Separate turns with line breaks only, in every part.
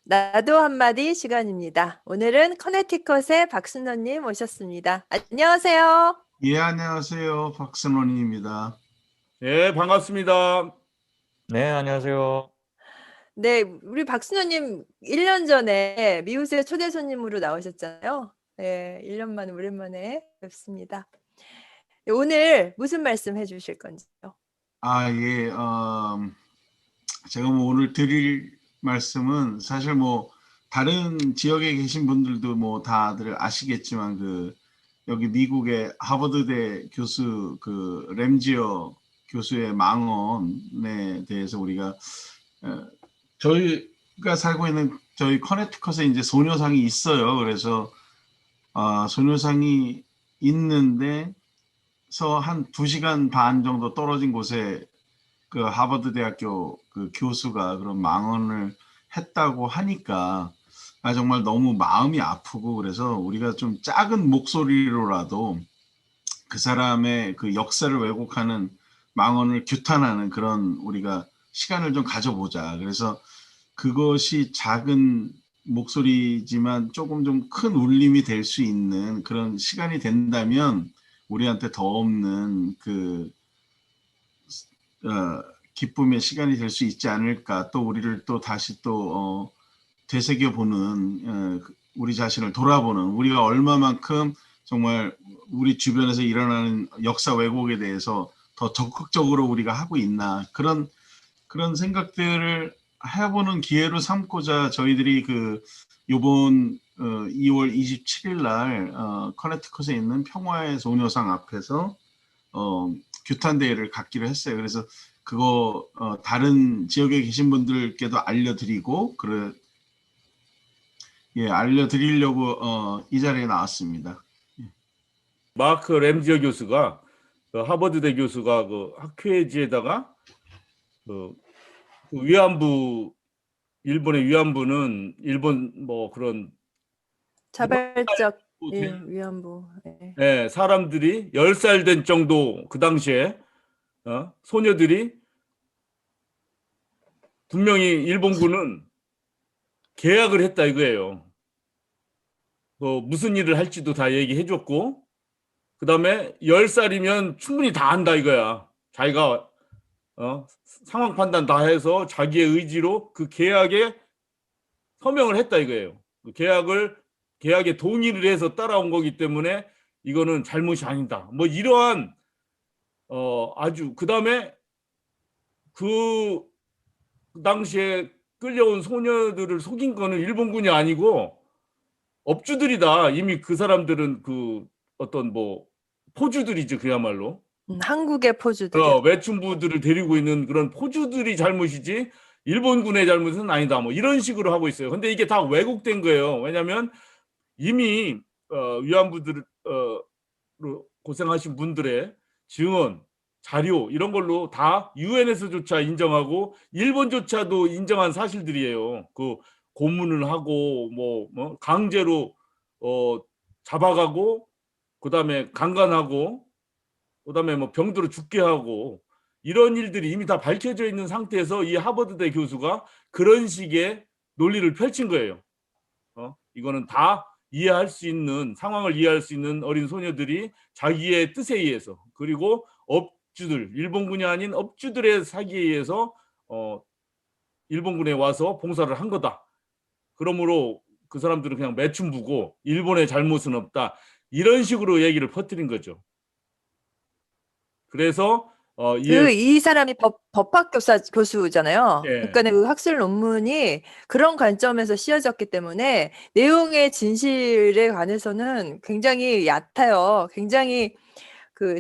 나도 한마디 시간입니다. 오늘은 커네티컷의 박순원님 오셨습니다. 안녕하세요.
예, 안녕하세요. 박선원입니다.
예, 반갑습니다.
네, 안녕하세요.
네, 우리 박순원님 1년 전에 미우새 초대 손님으로 나오셨잖아요. 네, 1년 만에 오랜만에 뵙습니다. 네, 오늘 무슨 말씀 해주실 건지요?
예, 제가 오늘 드릴 말씀은 사실 다른 지역에 계신 분들도 다들 아시겠지만 여기 미국의 하버드대 교수 램지어 교수의 망언에 대해서 우리가 저희가 살고 있는 저희 커네티컷에 이제 소녀상이 있어요. 그래서 소녀상이 있는데 한 2시간 반 정도 떨어진 곳에 그 하버드 대학교 그 교수가 그런 망언을 했다고 하니까 정말 너무 마음이 아프고, 그래서 우리가 좀 작은 목소리로라도 그 사람의 그 역사를 왜곡하는 망언을 규탄하는 그런 우리가 시간을 좀 가져보자. 그래서 그것이 작은 목소리지만 조금 좀 큰 울림이 될 수 있는 그런 시간이 된다면 우리한테 더 없는 기쁨의 시간이 될 수 있지 않을까. 또 우리를 또 다시 또 되새겨보는, 우리 자신을 돌아보는, 우리가 얼마만큼 정말 우리 주변에서 일어나는 역사 왜곡에 대해서 더 적극적으로 우리가 하고 있나, 그런 생각들을 해보는 기회로 삼고자 저희들이 요번 2월 27일 날 커네티컷에 있는 평화의 소녀상 앞에서 규탄 대회를 갖기로 했어요. 그래서 그거 다른 지역에 계신 분들께도 알려드리고 알려드리려고 이 자리에 나왔습니다.
마크 램지어 교수가 하버드대 교수가 그 학회지에다가 그 위안부, 일본의 위안부는 일본 그런
자발적 위안부.
네, 사람들이 10살 된 정도 그 당시에 소녀들이 분명히 일본군은 계약을 했다 이거예요. 무슨 일을 할지도 다 얘기해줬고, 그 다음에 10살이면 충분히 다 안다 이거야. 자기가 상황 판단 다 해서 자기의 의지로 그 계약에 서명을 했다 이거예요. 그 계약에 동의를 해서 따라온 거기 때문에 이거는 잘못이 아니다. 이러한 아주, 그 다음에 그 당시에 끌려온 소녀들을 속인 거는 일본군이 아니고 업주들이다. 이미 그 사람들은 어떤 포주들이죠, 그야말로.
한국의 포주들.
외충부들을 데리고 있는 그런 포주들이 잘못이지 일본군의 잘못은 아니다. 이런 식으로 하고 있어요. 근데 이게 다 왜곡된 거예요. 왜냐하면 이미 위안부들 고생하신 분들의 증언, 자료 이런 걸로 다 유엔에서조차 인정하고 일본조차도 인정한 사실들이에요. 고문을 하고 강제로 잡아가고, 그다음에 강간하고, 그다음에 병들어 죽게 하고, 이런 일들이 이미 다 밝혀져 있는 상태에서 이 하버드대 교수가 그런 식의 논리를 펼친 거예요. 이거는 다 이해할 수 있는, 상황을 이해할 수 있는 어린 소녀들이 자기의 뜻에 의해서, 그리고 업주들, 일본군이 아닌 업주들의 사기에 의해서 일본군에 와서 봉사를 한 거다. 그러므로 그 사람들은 그냥 매춘부고 일본의 잘못은 없다. 이런 식으로 얘기를 퍼뜨린 거죠. 그래서
이 사람이 법학 교수잖아요.
예.
그러니까 그 학술 논문이 그런 관점에서 씌어졌기 때문에 내용의 진실에 관해서는 굉장히 얕아요. 굉장히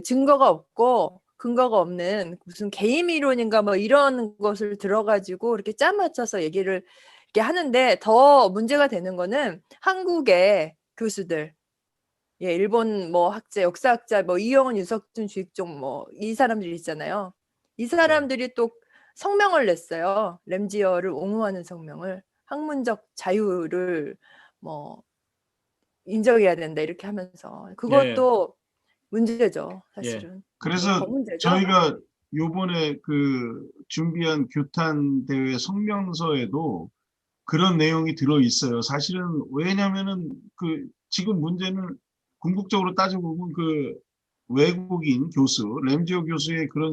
증거가 없고 근거가 없는 무슨 개임 이론인가 이런 것을 들어가지고 이렇게 짜 맞춰서 얘기를 이렇게 하는데, 더 문제가 되는 거는 한국의 교수들, 일본 학자, 역사학자, 이영훈, 유석준, 주익종 이 사람들이 있잖아요. 이 사람들이 또 성명을 냈어요. 램지어를 옹호하는 성명을, 학문적 자유를 인정해야 된다 이렇게 하면서, 그것도 문제죠, 사실은.
그래서 저희가 요번에 준비한 규탄 대회 성명서에도 그런 내용이 들어 있어요. 사실은 왜냐면은 그 지금 문제는 궁극적으로 따져보면 그 외국인 교수, 램지오 교수의 그런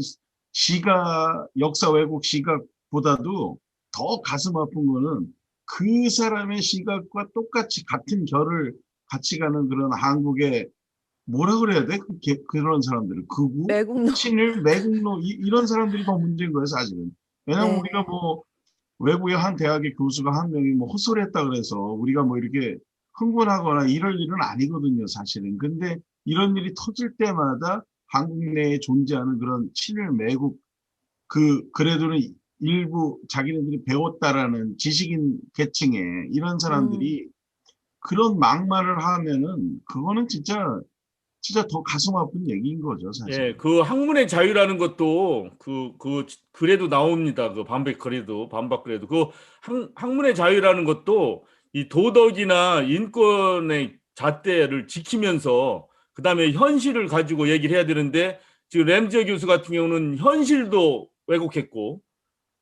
시각, 역사 왜곡 시각보다도 더 가슴 아픈 거는 그 사람의 시각과 똑같이 같은 결을 같이 가는 그런 한국의 뭐라 그래야 돼? 그런 사람들을 극우,
매국노.
친일, 매국노 이런 사람들이 더 문제인 거예요, 사실은. 왜냐면
네.
우리가 뭐 외국의 한 대학의 교수가 한 명이 뭐 헛소리했다 그래서 우리가 뭐 이렇게 흥분하거나 이럴 일은 아니거든요, 사실은. 근데 이런 일이 터질 때마다 한국 내에 존재하는 그런 친일 매국 그래도는 일부 자기네들이 배웠다라는 지식인 계층의 이런 사람들이 그런 막말을 하면은 그거는 진짜 더 가슴 아픈 얘기인 거죠, 사실.
예, 그 학문의 자유라는 것도 그래도 나옵니다. 그 반박 그래도 그 학문의 자유라는 것도 이 도덕이나 인권의 잣대를 지키면서 그다음에 현실을 가지고 얘기를 해야 되는데 지금 램지어 교수 같은 경우는 현실도 왜곡했고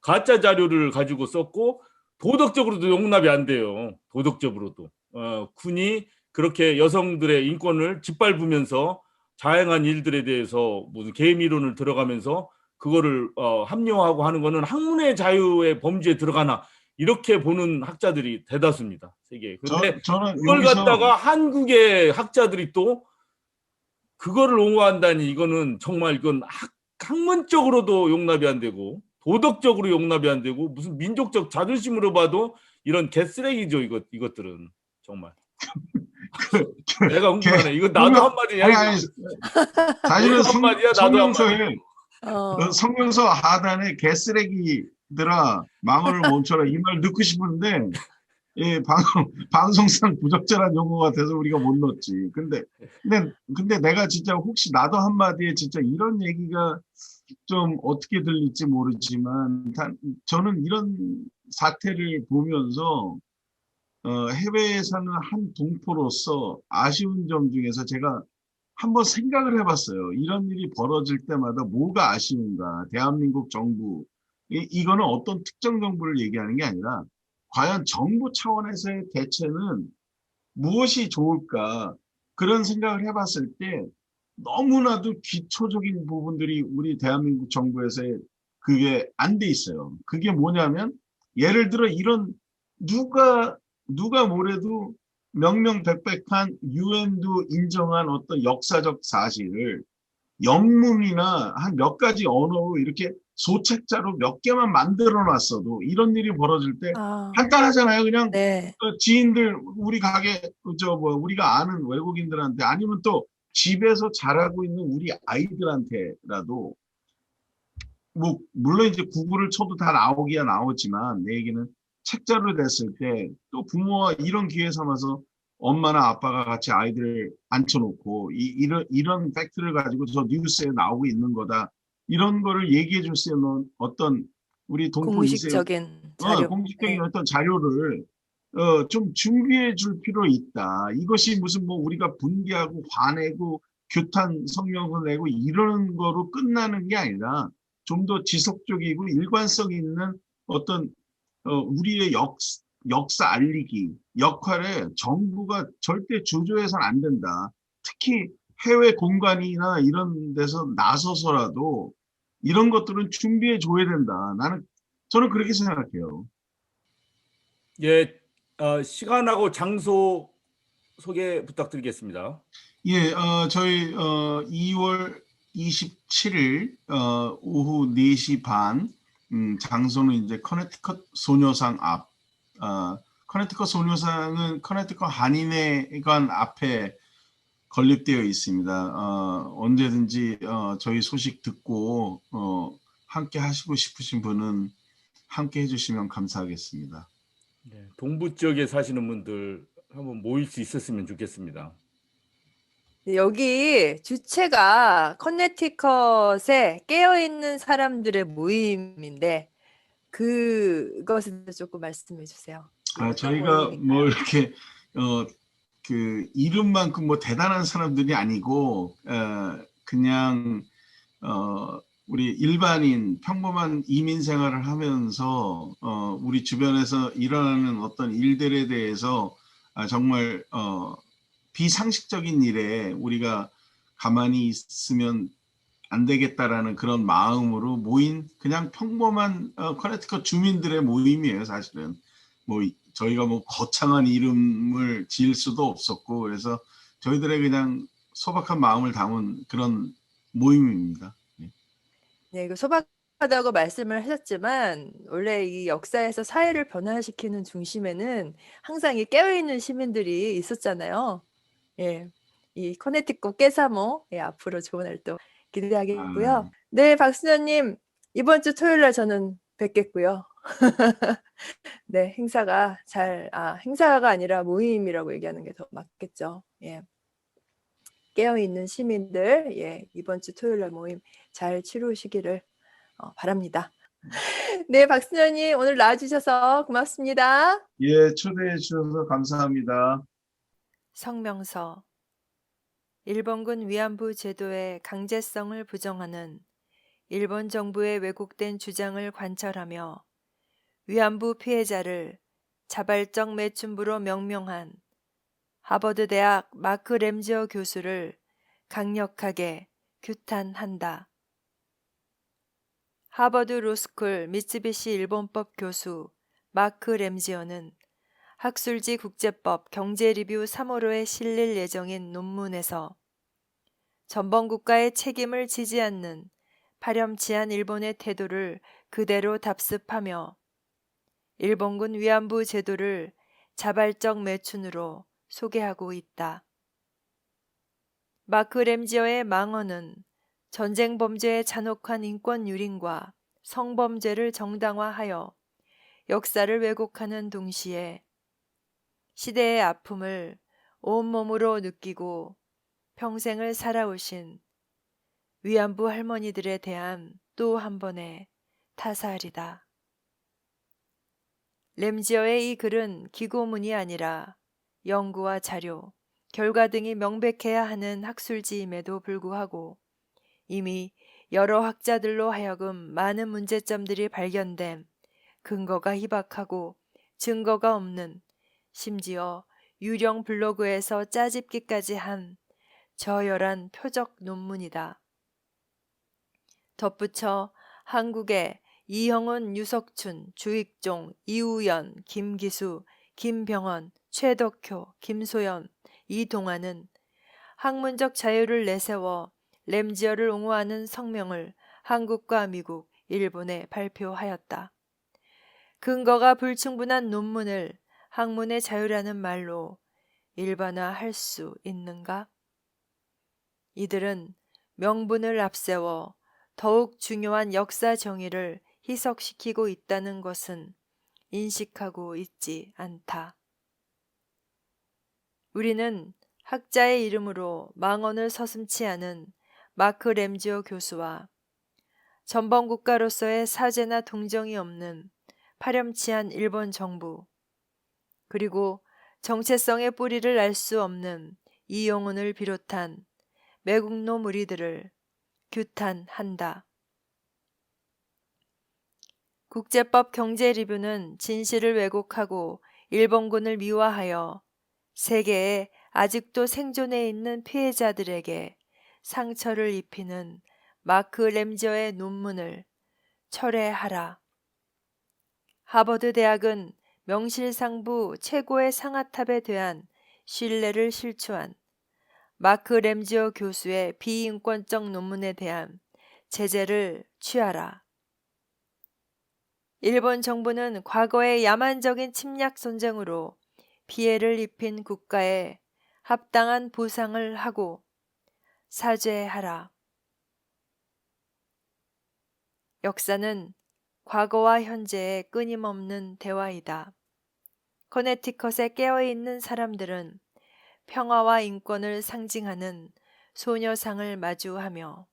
가짜 자료를 가지고 썼고 도덕적으로도 용납이 안 돼요. 도덕적으로도. 군이 그렇게 여성들의 인권을 짓밟으면서 다양한 일들에 대해서 무슨 계미론을 들어가면서 그거를 합리화하고 하는 거는 학문의 자유의 범주에 들어가나 이렇게 보는 학자들이 대다수입니다. 세계에. 근데
저는
그걸
여기서
갖다가 한국의 학자들이 또 그거를 옹호한다니 이거는 정말 이건 학문적으로도 용납이 안 되고 도덕적으로 용납이 안 되고 무슨 민족적 자존심으로 봐도 이런 개쓰레기죠. 이것들은 정말. 내가 흥분하네. 이거 나도 한마디야.
아니, 사실은
너도 한마디야. 나도 한마디.
성명서 하단에 개쓰레기들아 망언을 멈춰라 이 말 넣고 싶은데 예, 방송상 부적절한 용어 같아서 우리가 못 넣었지. 근데 내가 진짜 혹시 나도 한마디에 진짜 이런 얘기가 좀 어떻게 들릴지 모르지만 저는 이런 사태를 보면서 해외에 사는 한 동포로서 아쉬운 점 중에서 제가 한번 생각을 해봤어요. 이런 일이 벌어질 때마다 뭐가 아쉬운가? 대한민국 정부. 이거는 어떤 특정 정부를 얘기하는 게 아니라 과연 정부 차원에서의 대처는 무엇이 좋을까? 그런 생각을 해봤을 때 너무나도 기초적인 부분들이 우리 대한민국 정부에서의 그게 안 돼 있어요. 그게 뭐냐면 예를 들어 이런 누가 뭐래도 명명백백한 유엔도 인정한 어떤 역사적 사실을 영문이나 한 몇 가지 언어로 이렇게 소책자로 몇 개만 만들어 놨어도 이런 일이 벌어질 때 간단하잖아요. 그냥
네.
지인들 우리 가게 우리가 아는 외국인들한테 아니면 또 집에서 자라고 있는 우리 아이들한테라도 뭐 물론 이제 구글을 쳐도 다 나오기야 나오지만 내 얘기는 책자로 됐을 때 또 부모와 이런 기회 삼아서 엄마나 아빠가 같이 아이들을 앉혀놓고 이런 팩트를 가지고 저 뉴스에 나오고 있는 거다 이런 거를 얘기해 줄 수 있는 어떤 우리 동포 2세
공식적인 자료.
공식적인
네.
어떤 자료를 좀 준비해 줄 필요 있다. 이것이 무슨 뭐 우리가 분개하고 화내고 규탄 성명을 내고 이러는 거로 끝나는 게 아니라 좀 더 지속적이고 일관성 있는 어떤 우리의 역사 알리기 역할에 정부가 절대 주저해서는 안 된다. 특히 해외 공간이나 이런 데서 나서서라도 이런 것들은 준비해 줘야 된다. 저는 그렇게 생각해요.
예, 시간하고 장소 소개 부탁드리겠습니다.
예, 저희 2월 27일 오후 4시 반 장소는 이제 커네티컷 소녀상 앞. 커네티컷 소녀상은 커네티컷 한인회관 앞에 건립되어 있습니다. 언제든지 저희 소식 듣고 함께 하시고 싶으신 분은 함께 해주시면 감사하겠습니다.
네, 동부 지역에 사시는 분들 한번 모일 수 있었으면 좋겠습니다.
여기 주체가 커네티컷에 깨어있는 사람들의 모임인데 그것에 대해서 조금 말씀해 주세요. 어떤
저희가
모임인가요?
뭐 이렇게 그 이름만큼 뭐 대단한 사람들이 아니고 그냥 우리 일반인 평범한 이민 생활을 하면서 우리 주변에서 일어나는 어떤 일들에 대해서 정말 비상식적인 일에 우리가 가만히 있으면 안 되겠다라는 그런 마음으로 모인 그냥 평범한 커네티컷 주민들의 모임이에요. 사실은 뭐 저희가 뭐 거창한 이름을 지을 수도 없었고, 그래서 저희들의 그냥 소박한 마음을 담은 그런 모임입니다.
네, 그 소박하다고 말씀을 하셨지만 원래 이 역사에서 사회를 변화시키는 중심에는 항상 이 깨어있는 시민들이 있었잖아요. 예, 이 커네티컷 깨사모, 예, 앞으로 좋은 활동 기대하겠고요. 네, 박수녀님, 이번 주 토요일 날 저는 뵙겠고요. 네, 행사가 아니라 모임이라고 얘기하는 게 더 맞겠죠. 예. 깨어있는 시민들, 예, 이번 주 토요일 날 모임 잘 치루시기를 바랍니다. 네, 박수녀님 오늘 나와주셔서 고맙습니다.
예, 초대해 주셔서 감사합니다.
성명서 일본군 위안부 제도의 강제성을 부정하는 일본 정부의 왜곡된 주장을 관철하며 위안부 피해자를 자발적 매춘부로 명명한 하버드 대학 마크 램지어 교수를 강력하게 규탄한다. 하버드 로스쿨 미쓰비시 일본법 교수 마크 램지어는 학술지 국제법 경제리뷰 3호로에 실릴 예정인 논문에서 전범국가의 책임을 지지 않는 파렴치한 일본의 태도를 그대로 답습하며 일본군 위안부 제도를 자발적 매춘으로 소개하고 있다. 마크 램지어의 망언은 전쟁 범죄의 잔혹한 인권 유린과 성범죄를 정당화하여 역사를 왜곡하는 동시에 시대의 아픔을 온몸으로 느끼고 평생을 살아오신 위안부 할머니들에 대한 또 한 번의 타살이다. 램지어의 이 글은 기고문이 아니라 연구와 자료, 결과 등이 명백해야 하는 학술지임에도 불구하고 이미 여러 학자들로 하여금 많은 문제점들이 발견된 근거가 희박하고 증거가 없는, 심지어 유령 블로그에서 짜집기까지 한 저열한 표적 논문이다. 덧붙여 한국의 이형은, 유석춘, 주익종, 이우연, 김기수, 김병헌, 최덕효, 김소연, 이동환은 학문적 자유를 내세워 램지어를 옹호하는 성명을 한국과 미국, 일본에 발표하였다. 근거가 불충분한 논문을 학문의 자유라는 말로 일반화할 수 있는가? 이들은 명분을 앞세워 더욱 중요한 역사 정의를 희석시키고 있다는 것은 인식하고 있지 않다. 우리는 학자의 이름으로 망언을 서슴지 않은 마크 램지어 교수와 전범국가로서의 사죄나 동정이 없는 파렴치한 일본 정부, 그리고 정체성의 뿌리를 알 수 없는 이용훈을 비롯한 매국노 무리들을 규탄한다. 국제법 경제리뷰는 진실을 왜곡하고 일본군을 미화하여 세계에 아직도 생존해 있는 피해자들에게 상처를 입히는 마크 램지어의 논문을 철회하라. 하버드 대학은 명실상부 최고의 상아탑에 대한 신뢰를 실추한 마크 램지어 교수의 비인권적 논문에 대한 제재를 취하라. 일본 정부는 과거의 야만적인 침략 전쟁으로 피해를 입힌 국가에 합당한 보상을 하고 사죄하라. 역사는 과거와 현재의 끊임없는 대화이다. 커네티컷에 깨어있는 사람들은 평화와 인권을 상징하는 소녀상을 마주하며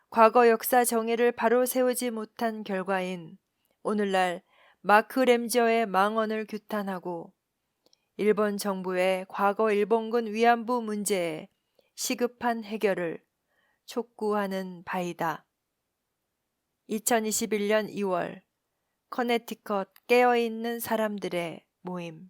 과거 역사 정의를 바로 세우지 못한 결과인 오늘날 마크 램지어의 망언을 규탄하고 일본 정부의 과거 일본군 위안부 문제의 시급한 해결을 촉구하는 바이다. 2021년 2월 커네티컷 깨어있는 사람들의 모임